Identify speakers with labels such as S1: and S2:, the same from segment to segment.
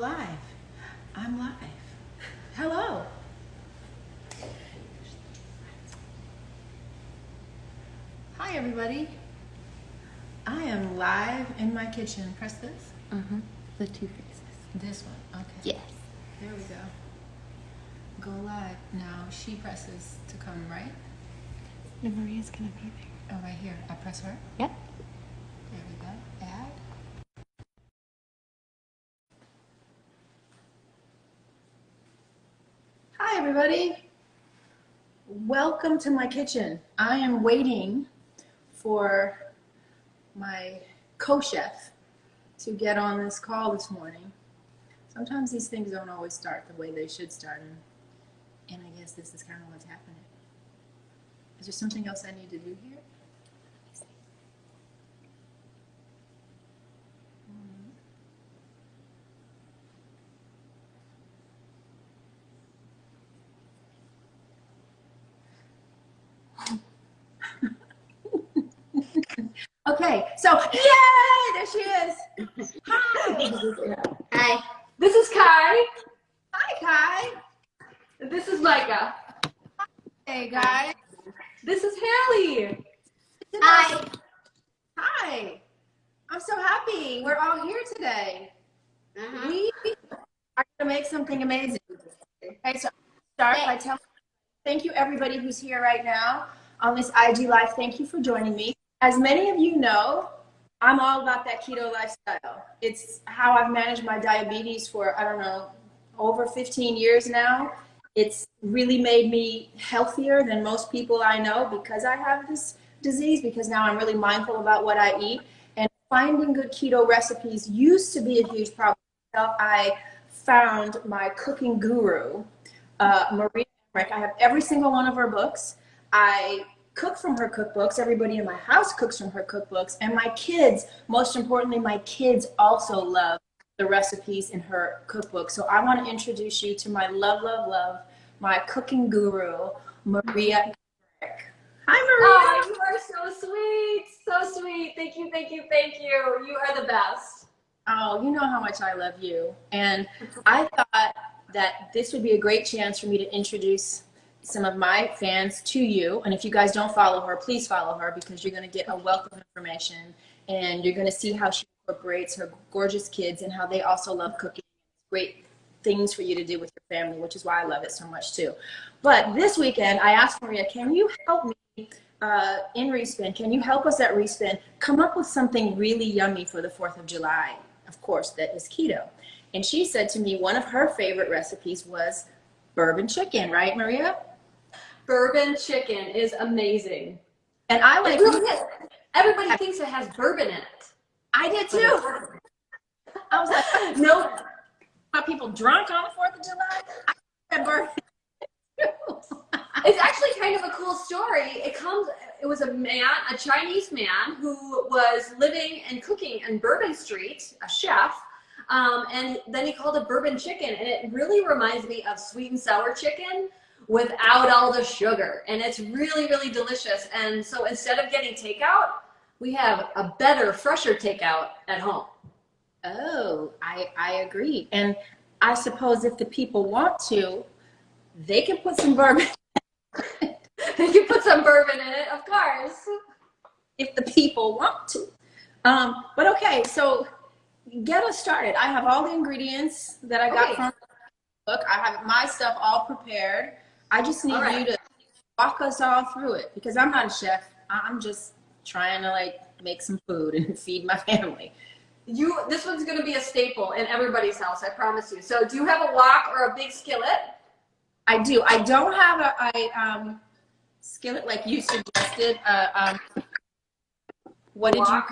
S1: live. I'm live. Hello. Hi, everybody. I am live in my kitchen. Press this.
S2: The two faces.
S1: This one. Okay.
S2: Yes.
S1: There we go. Go live. Now she presses to come, right?
S2: No, Maria's gonna be there.
S1: Oh, right here. I press her.
S2: Yep.
S1: There we go. Add. Hi, everybody. Welcome to my kitchen. I am waiting for my co-chef to get on this call this morning. Sometimes these things don't always start the way they should start, and I guess this is kind of what's happening. Is there something else I need to do here? Okay, so yay! There she is. Hi.
S2: Hi.
S3: This is Kai.
S1: Hi, Kai.
S3: This is Micah.
S1: Hey, guys.
S3: This is Hallie.
S2: Hi.
S1: Hi. I'm so happy we're all here today. We are going to make something amazing. Okay, so I'll start by telling thank you everybody who's here right now on this IG Live. Thank you for joining me. As many of you know, I'm all about that keto lifestyle. It's how I've managed my diabetes for, I don't know, over 15 years now. It's really made me healthier than most people I know because I have this disease, because now I'm really mindful about what I eat. And finding good keto recipes used to be a huge problem. So I found my cooking guru, Maria. I have every single one of her books. I cook from her cookbooks. Everybody in my house cooks from her cookbooks. And my kids, most importantly, my kids also love the recipes in her cookbook. So I want to introduce you to my love, my cooking guru, Maria. Hi, Maria.
S3: Oh, you are so sweet. So sweet. Thank you, thank you, thank you. You are the best.
S1: Oh, you know how much I love you. And I thought that this would be a great chance for me to introduce some of my fans to you. And if you guys don't follow her, please follow her, because you're going to get a wealth of information and you're going to see how she incorporates her gorgeous kids and how they also love cooking. Great things for you to do with your family, which is why I love it so much too. But this weekend, I asked Maria, can you help me in Respin? Can you help us at Respin come up with something really yummy for the 4th of July? Of course, that is keto. And she said to me one of her favorite recipes was bourbon chicken, right, Maria?
S3: Bourbon chicken is amazing.
S1: And I like
S3: it really is. Everybody thinks it has bourbon in it.
S1: I did too. I was like,
S3: no.
S1: Are people drunk on the 4th of July? I had bourbon.
S3: It's actually kind of a cool story. It was a Chinese man who was living and cooking in Bourbon Street, a chef, and then he called it bourbon chicken, and it really reminds me of sweet and sour chicken without all the sugar, and it's really, really delicious. And so instead of getting takeout, we have a better, fresher takeout at home.
S1: Oh, I agree. And I suppose if the people want to, they can put some bourbon.
S3: They can put some bourbon in it, of course.
S1: If the people want to. But okay, so get us started. I have all the ingredients that I got from the book. I have my stuff all prepared. I just need you to walk us all through it, because I'm not a chef. I'm just trying to like make some food and feed my family.
S3: This one's going to be a staple in everybody's house, I promise you. So do you have a wok or a big skillet?
S1: I do. I don't have a skillet like you suggested. What did you?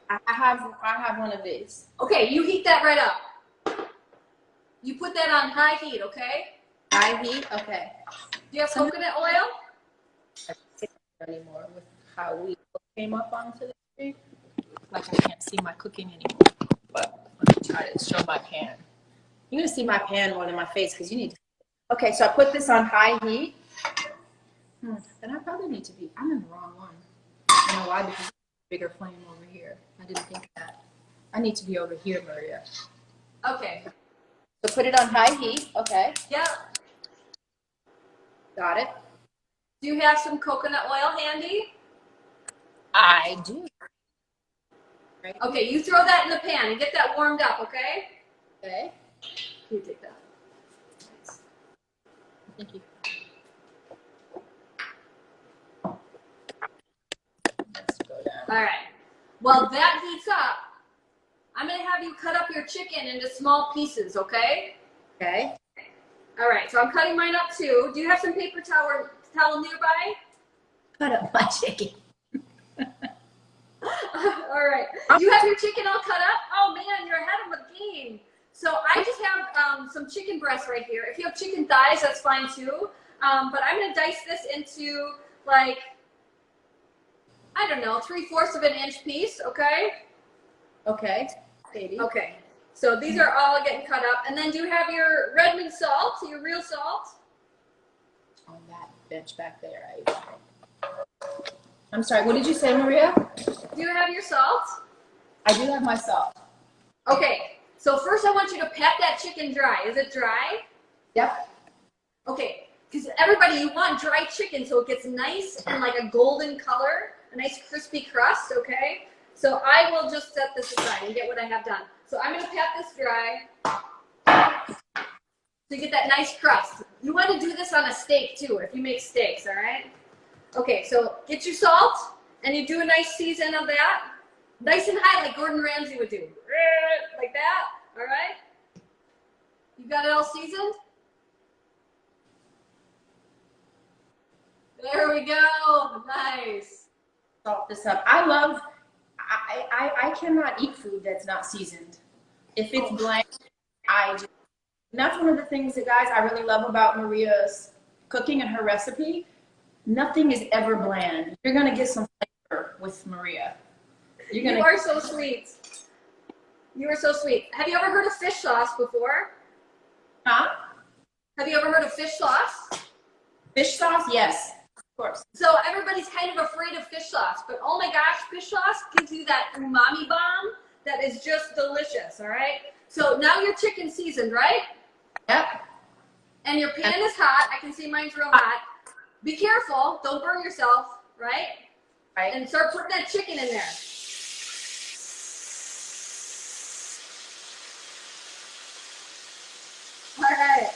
S1: I have one of these.
S3: Okay, you heat that right up. You put that on high heat, okay?
S1: High heat. Okay.
S3: Do you have coconut oil?
S1: I don't anymore with how we came up onto the street. Like I can't see my cooking anymore. But let me try to show my pan. You're gonna see my pan more than my face because you need to. Okay, so I put this on high heat. Then I probably need to be. I'm in the wrong one. I don't know why, because bigger flame over here. I didn't think of that. I need to be over here, Maria.
S3: Okay.
S1: So put it on high heat. Okay.
S3: Yep.
S1: Got it.
S3: Do you have some coconut oil handy?
S1: I do. Right.
S3: Okay, you throw that in the pan and get that warmed up, okay?
S1: Okay.
S3: You take that.
S1: Thank you. Let's go down.
S3: All right. While that heats up, I'm going to have you cut up your chicken into small pieces, okay?
S1: Okay.
S3: All right, so I'm cutting mine up too. Do you have some paper towel nearby?
S1: Cut up my chicken.
S3: All right. You have your chicken all cut up? Oh man, you're ahead of the game. So I just have some chicken breasts right here. If you have chicken thighs, that's fine too. But I'm going to dice this into like, I don't know, 3/4 of an inch piece, okay?
S1: Okay. Katie.
S3: Okay. So these are all getting cut up. And then do you have your Redmond salt, your real salt?
S1: On that bench back there. I'm sorry, what did you say, Maria?
S3: Do you have your salt?
S1: I do have my salt.
S3: Okay. So first I want you to pat that chicken dry. Is it dry?
S1: Yep.
S3: Okay. Because everybody, you want dry chicken so it gets nice and like a golden color, a nice crispy crust, okay? So I will just set this aside and get what I have done. So I'm going to pat this dry to get that nice crust. You want to do this on a steak too, if you make steaks, all right? Okay, so get your salt and you do a nice season of that. Nice and high like Gordon Ramsay would do. Like that, all right? You got it all seasoned? There we go, nice.
S1: Salt this up. I cannot eat food that's not seasoned. If it's bland, and that's one of the things that, guys, I really love about Maria's cooking and her recipe. Nothing is ever bland. You're going to get some flavor with Maria.
S3: You are so sweet. You are so sweet. Have you ever heard of fish sauce before?
S1: Huh?
S3: Have you ever heard of fish sauce?
S1: Fish sauce? Yes, of course.
S3: So everybody's kind of afraid of fish sauce, but oh my gosh, fish sauce gives you that umami bomb that is just delicious, all right? So now your chicken's seasoned, right?
S1: Yep.
S3: And your pan is hot. I can see mine's real hot. Be careful. Don't burn yourself, right?
S1: Right.
S3: And start putting that chicken in there. All right.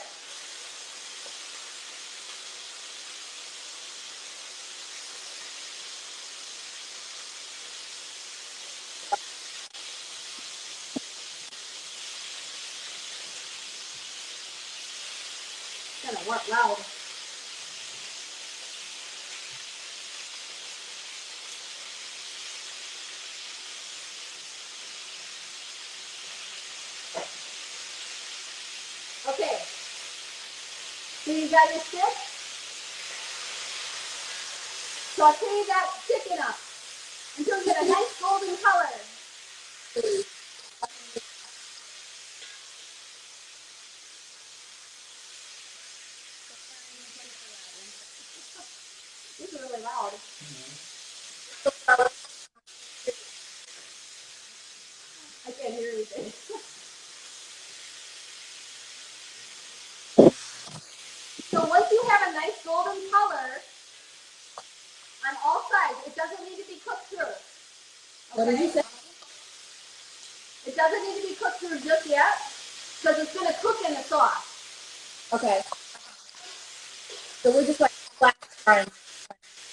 S3: Kind of work loud. Okay. So you got your stick? Saute that chicken up until you get a nice golden color. This is really loud. I can't hear anything. So once you have a nice golden color on all sides, it doesn't need to be cooked through. Okay?
S1: What did you say?
S3: It doesn't need to be cooked through just yet because it's going to cook in the sauce.
S1: Okay. So we're just like flat frying,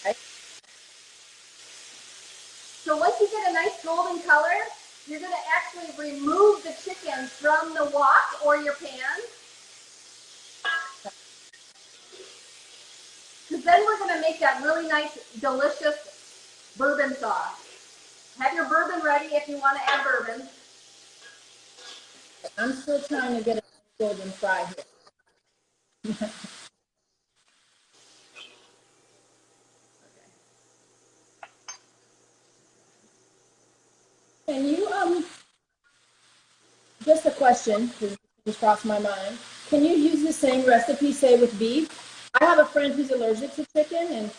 S1: right?
S3: So once you get a nice golden color, you're going to actually remove the chicken from the wok or your pan. Because then we're going to make that really nice, delicious bourbon sauce. Have your bourbon ready if you want to add bourbon.
S1: I'm still trying to get a golden fry here. Can you, just a question, because it just crossed my mind. Can you use the same recipe, say, with beef? I have a friend who's allergic to chicken, and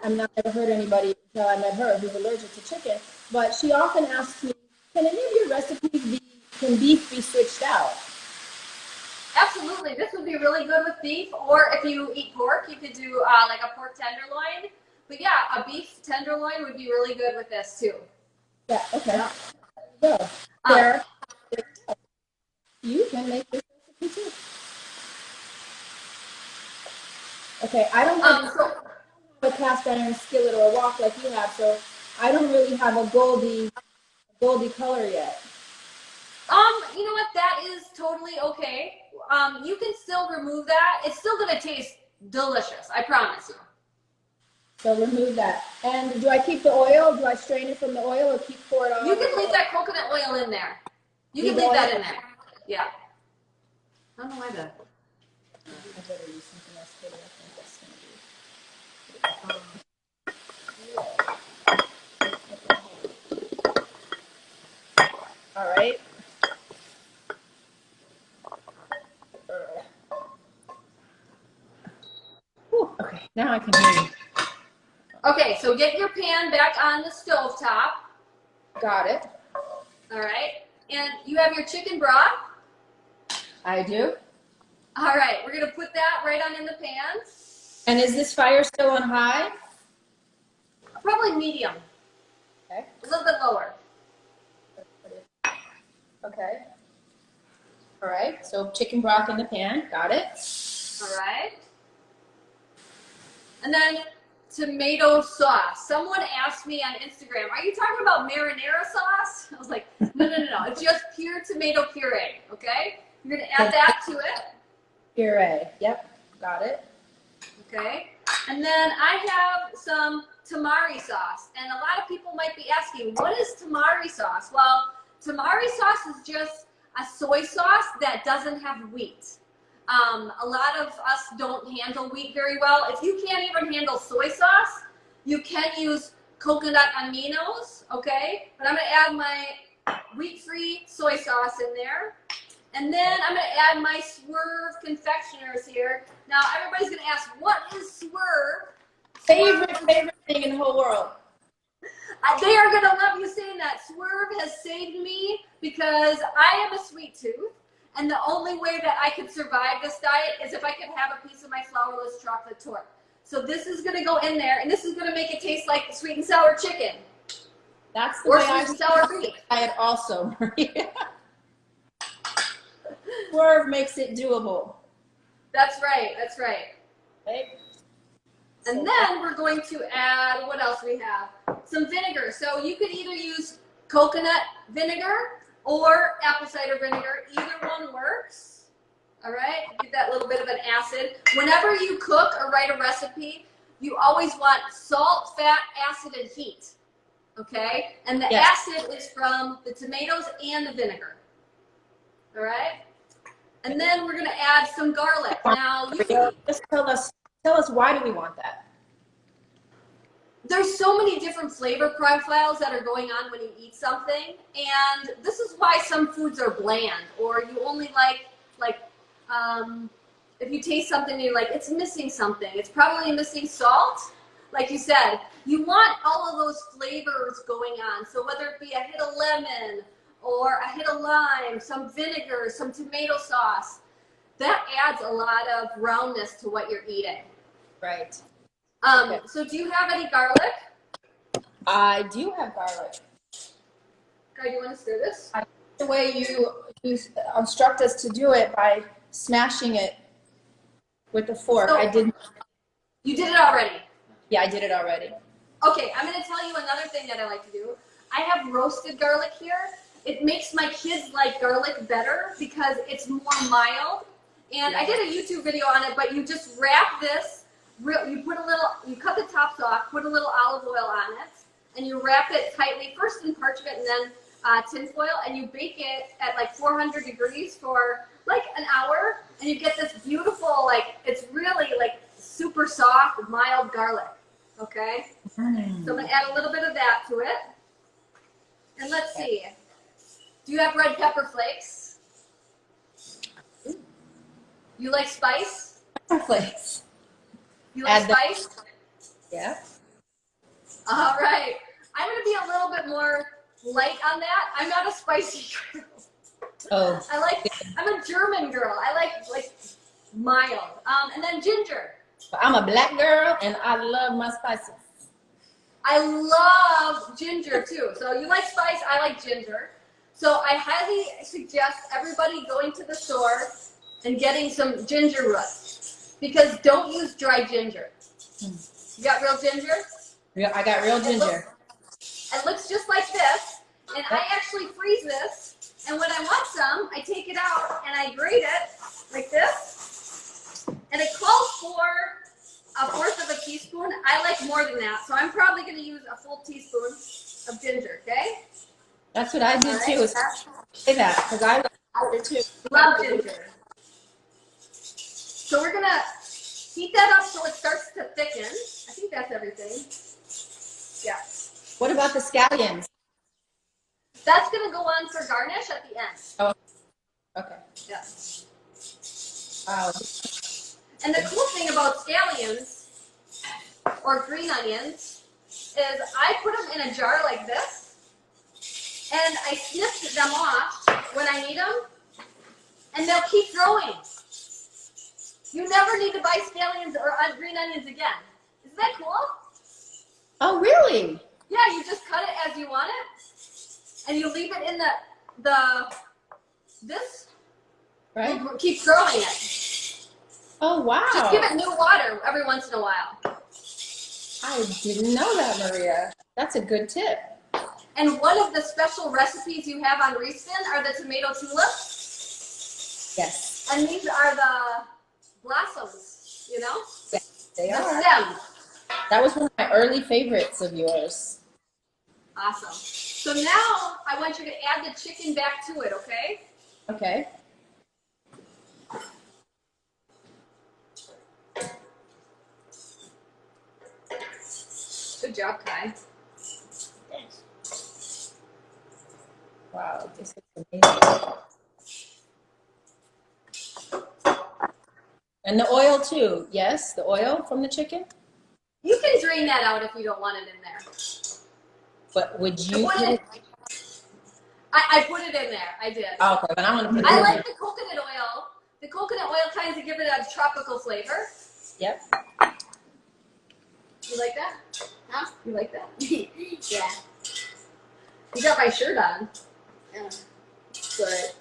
S1: I've never heard anybody until I met her who's allergic to chicken. But she often asks me, can any of your recipes be can beef be switched out?
S3: Absolutely. This would be really good with beef, or if you eat pork, you could do like a pork tenderloin. But yeah, a beef tenderloin would be really good with this too.
S1: Yeah, okay.
S3: Yeah.
S1: So, Sarah, you can make this recipe too. Okay, I don't have a cast iron skillet or a wok like you have, so I don't really have a goldy color yet.
S3: You know what? That is totally okay. You can still remove that. It's still gonna taste delicious. I promise you.
S1: So remove that. And do I keep the oil? Do I strain it from the oil or pour it on?
S3: You can leave that coconut oil in there. You can
S1: Leave
S3: leave
S1: the
S3: that
S1: oil?
S3: in there. Yeah. I don't know why that.
S1: I better use something else for it. I think that's gonna be. All right. Whew, okay, now I can hear you.
S3: Okay, so get your pan back on the stove top.
S1: Got it.
S3: All right. And you have your chicken broth.
S1: I do.
S3: All right, we're gonna put that right on in the pan.
S1: And is this fire still on high?
S3: Probably medium.
S1: Okay.
S3: A little bit lower.
S1: Okay. All right, so chicken broth in the pan. Got it.
S3: All right. And then tomato sauce. Someone asked me on Instagram, are you talking about marinara sauce? I was like, no. It's just pure tomato puree, okay? You're going to add that to it.
S1: Puree. Yep, got it.
S3: Okay. And then I have some tamari sauce. And a lot of people might be asking, what is tamari sauce? Well, tamari sauce is just a soy sauce that doesn't have wheat. A lot of us don't handle wheat very well. If you can't even handle soy sauce, you can use coconut aminos, okay? But I'm gonna add my wheat-free soy sauce in there. And then I'm gonna add my Swerve confectioners here. Now everybody's gonna ask, what is Swerve?
S1: Favorite thing in the whole world.
S3: They are gonna love you saying that. Swerve has saved me because I am a sweet tooth. And the only way that I could survive this diet is if I could have a piece of my flourless chocolate torte. So this is going to go in there, and this is going to make it taste like sweet and sour chicken.
S1: That's the
S3: or
S1: way
S3: sweet
S1: I
S3: and sour beef.
S1: diet also, Maria. Swerve makes it doable.
S3: That's right. That's right.
S1: Okay.
S3: And then we're going to add, what else we have? Some vinegar. So you could either use coconut vinegar or apple cider vinegar. Either one works. All right, get that little bit of an acid. Whenever you cook or write a recipe, you always want salt, fat, acid, and heat. Okay, and the acid is from the tomatoes and the vinegar. All right, and then we're gonna add some garlic. Now, you can
S1: just tell us why do we want that?
S3: There's so many different flavor profiles that are going on when you eat something, and this is why some foods are bland, or you only like if you taste something and you're like, it's missing something. It's probably missing salt. Like you said, you want all of those flavors going on. So whether it be a hit of lemon or a hit of lime, some vinegar, some tomato sauce, that adds a lot of roundness to what you're eating.
S1: Right.
S3: So do you have any garlic?
S1: I do have garlic.
S3: Okay, you want to stir this?
S1: The way you instruct us to do it by smashing it with a fork.
S3: So,
S1: I didn't.
S3: You did it already?
S1: Yeah, I did it already.
S3: Okay, I'm going to tell you another thing that I like to do. I have roasted garlic here. It makes my kids like garlic better because it's more mild. And I did a YouTube video on it, but you just wrap this. You cut the tops off, put a little olive oil on it, and you wrap it tightly, first in parchment and then tin foil, and you bake it at like 400 degrees for like an hour, and you get this beautiful, like, it's really like super soft, mild garlic, okay? So I'm gonna add a little bit of that to it. And let's see, do you have red pepper flakes? You like spice?
S1: Pepper flakes.
S3: You like spice?
S1: Yeah.
S3: All right. I'm going to be a little bit more light on that. I'm not a spicy girl.
S4: Oh,
S3: I'm a German girl. I like mild. And then ginger.
S4: I'm a black girl and I love my spices.
S3: I love ginger too. So you like spice, I like ginger. So I highly suggest everybody going to the store and getting some ginger root, because don't use dry ginger. You got real ginger?
S4: Yeah, I got real ginger.
S3: It looks just like this, and I actually freeze this, and when I want some, I take it out and I grate it like this, and it calls for 1/4 of a teaspoon. I like more than that, so I'm probably going to use a full teaspoon of ginger, okay?
S4: That's what I do too, is say that, because I
S3: do too. Love ginger. So we're going to heat that up so it starts to thicken. I think that's everything. Yeah.
S4: What about the scallions?
S3: That's going to go on for garnish at the end.
S4: Oh, okay.
S3: Yeah.
S4: Wow.
S3: And the cool thing about scallions or green onions is I put them in a jar like this, and I snip them off when I need them, and they'll keep growing. You never need to buy scallions or green onions again. Isn't that cool?
S4: Oh, really?
S3: Yeah, you just cut it as you want it, and you leave it in this.
S4: Right?
S3: Will keep growing it.
S4: Oh, wow.
S3: Just give it new water every once in a while.
S4: I didn't know that, Maria. That's a good tip.
S3: And one of the special recipes you have on Respin are the tomato tulips.
S4: Yes.
S3: And these are the blossoms, you know?
S4: Yes, they
S3: the
S4: are.
S3: stems.
S4: That was one of my early favorites of yours.
S3: Awesome. So now I want you to add the chicken back to it, okay?
S4: Okay.
S3: Good job, Kai.
S4: Wow, this is amazing. And the oil too, yes? The oil from the chicken?
S3: You can drain that out if you don't want it in there.
S4: But would you put it?
S3: I put it in there. I did.
S4: Oh, okay, but I'm going to put it
S3: I
S4: in
S3: like
S4: there.
S3: the coconut oil. The coconut oil kind of give it a tropical flavor.
S4: Yep.
S3: You like that?
S2: Huh?
S3: You like that?
S2: Yeah.
S3: You got my shirt on.
S2: Yeah.
S3: Good.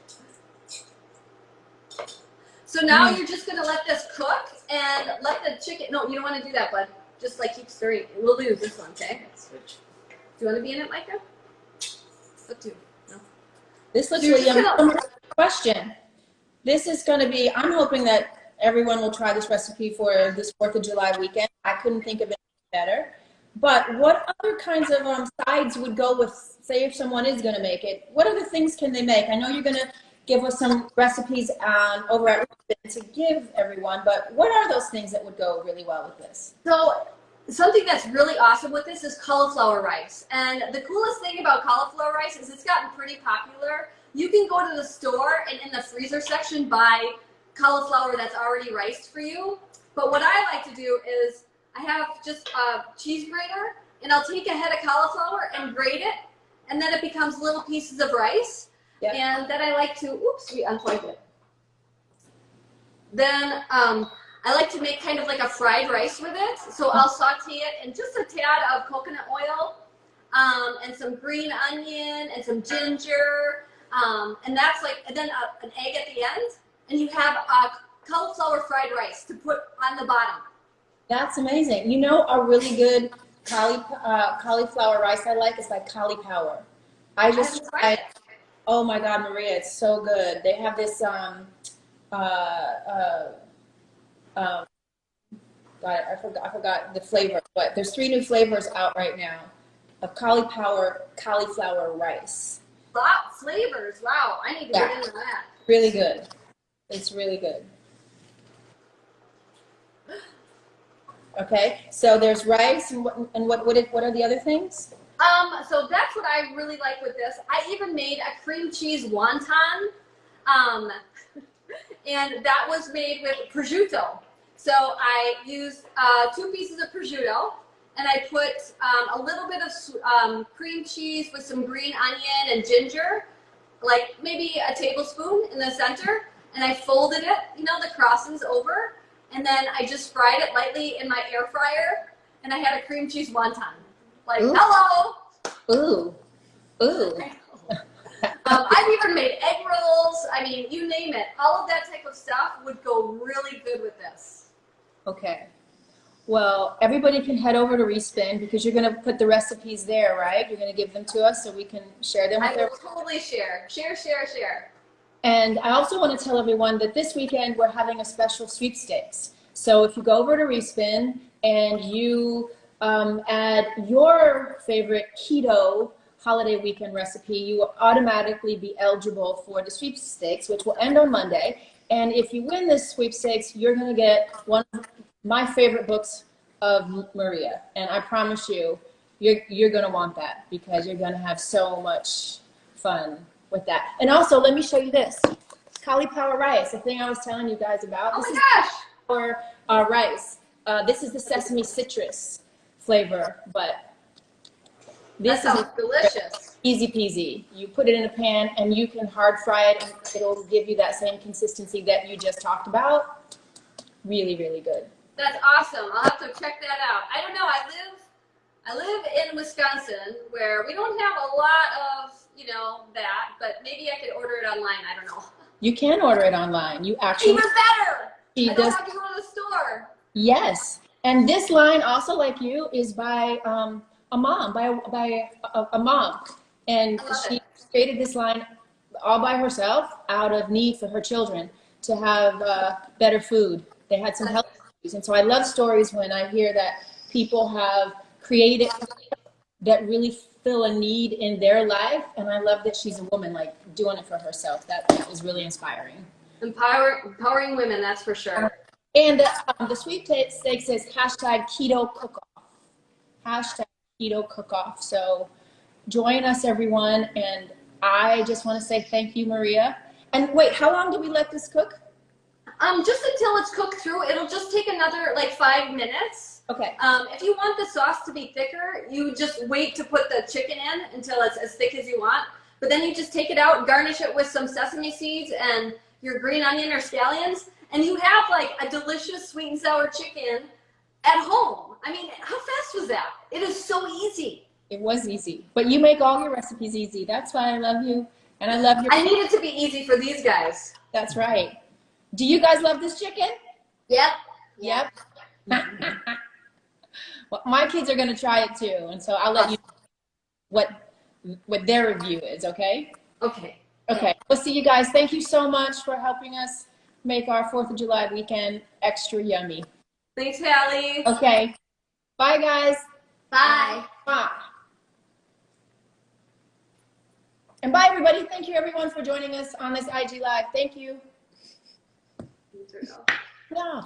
S3: So now you're just going to let this cook and let the chicken... No, you don't want to do that, bud. Just like keep stirring. We'll lose this one, okay? Do you want to be in it, Micah? What do? No.
S4: This looks
S3: So you're
S4: really
S3: just
S4: yummy. Question. This is going to be, I'm hoping that everyone will try this recipe for this 4th of July weekend. I couldn't think of it better. But what other kinds of sides would go with, say if someone is going to make it, what other things can they make? I know you're going to give us some recipes over at Rubin to give everyone, but what are those things that would go really well with this?
S3: So something that's really awesome with this is cauliflower rice. And the coolest thing about cauliflower rice is it's gotten pretty popular. You can go to the store and in the freezer section buy cauliflower that's already riced for you. But what I like to do is I have just a cheese grater, and I'll take a head of cauliflower and grate it, and then it becomes little pieces of rice.
S4: Yep.
S3: And then I like to, oops, we unplugged it. Then I like to make kind of like a fried rice with it. So I'll saute it in just a tad of coconut oil, and some green onion and some ginger. And that's like, and then an egg at the end. And you have cauliflower fried rice to put on the bottom.
S4: That's amazing. You know, a really good cauliflower rice I like is by Cauliflower. I just tried. Oh my God, Maria, it's so good. They have this God, I forgot the flavor, but there's 3 new flavors out right now of cauliflower rice.
S3: Lot flavors. Wow, I need to get into that.
S4: Really good. It's really good. Okay, so there's rice, and what are the other things?
S3: So that's what I really like with this. I even made a cream cheese wonton, and that was made with prosciutto. So I used 2 pieces of prosciutto, and I put a little bit of cream cheese with some green onion and ginger, like maybe a tablespoon in the center, and I folded it, you know, the crosses over, and then I just fried it lightly in my air fryer, and I had a cream cheese wonton. Like,
S4: Ooh.
S3: hello!
S4: Ooh. Ooh.
S3: I've even made egg rolls. I mean, you name it. All of that type of stuff would go really good with this.
S4: Okay. Well, everybody can head over to Respin because you're going to put the recipes there, right? You're going to give them to us so we can share them with
S3: I
S4: everyone.
S3: will totally share. Share.
S4: And I also want to tell everyone that this weekend we're having a special sweepstakes. So if you go over to Respin and you add your favorite keto holiday weekend recipe, you will automatically be eligible for the sweepstakes, which will end on Monday. And if you win this sweepstakes, you're going to get one of my favorite books of Maria. And I promise you, you're going to want that because you're going to have so much fun with that. And also, let me show you this. Cauliflower rice, the thing I was telling you guys about.
S3: Oh
S4: this
S3: my gosh!
S4: For rice. This is the sesame citrus flavor, but this
S3: That
S4: is
S3: sounds delicious.
S4: easy peasy. You put it in a pan and you can hard fry it and it'll give you that same consistency that you just talked about. Really, really good.
S3: That's awesome. I'll have to check that out. I don't know. I live in Wisconsin where we don't have a lot of, you know, that, but maybe I could order it online. I don't know.
S4: You can order it online. You actually.
S3: Even better.
S4: She
S3: I don't
S4: does.
S3: have to go to the store.
S4: Yes. And this line, also like you, is by a mom, by a mom. And she created this line all by herself out of need for her children to have better food. They had some health issues. And so I love stories when I hear that people have created that really fill a need in their life. And I love that she's a woman, like doing it for herself. That was really inspiring.
S3: Empowering women, that's for sure.
S4: And the sweepstakes says hashtag keto cook-off. Hashtag keto cook-off. So join us, everyone. And I just want to say thank you, Maria. And wait, how long do we let this cook?
S3: Just until it's cooked through. It'll just take another like 5 minutes.
S4: Okay.
S3: If you want the sauce to be thicker, you just wait to put the chicken in until it's as thick as you want. But then you just take it out, garnish it with some sesame seeds and your green onion or scallions, and you have like a delicious sweet and sour chicken at home. I mean, how fast was that? It is so easy.
S4: It was easy. But you make all your recipes easy. That's why I love you. And I love your.
S3: I need it to be easy for these guys.
S4: That's right. Do you guys love this chicken?
S3: Yep.
S4: Yep. Well, my kids are going to try it too. And so I'll let you know what their review is, okay?
S3: Okay.
S4: Okay. We'll see you guys. Thank you so much for helping us make our 4th of July weekend extra yummy.
S3: Thanks, Halle.
S4: Okay. Bye, guys.
S3: Bye.
S4: Bye. And bye, everybody. Thank you, everyone, for joining us on this IG Live. Thank you. Yeah.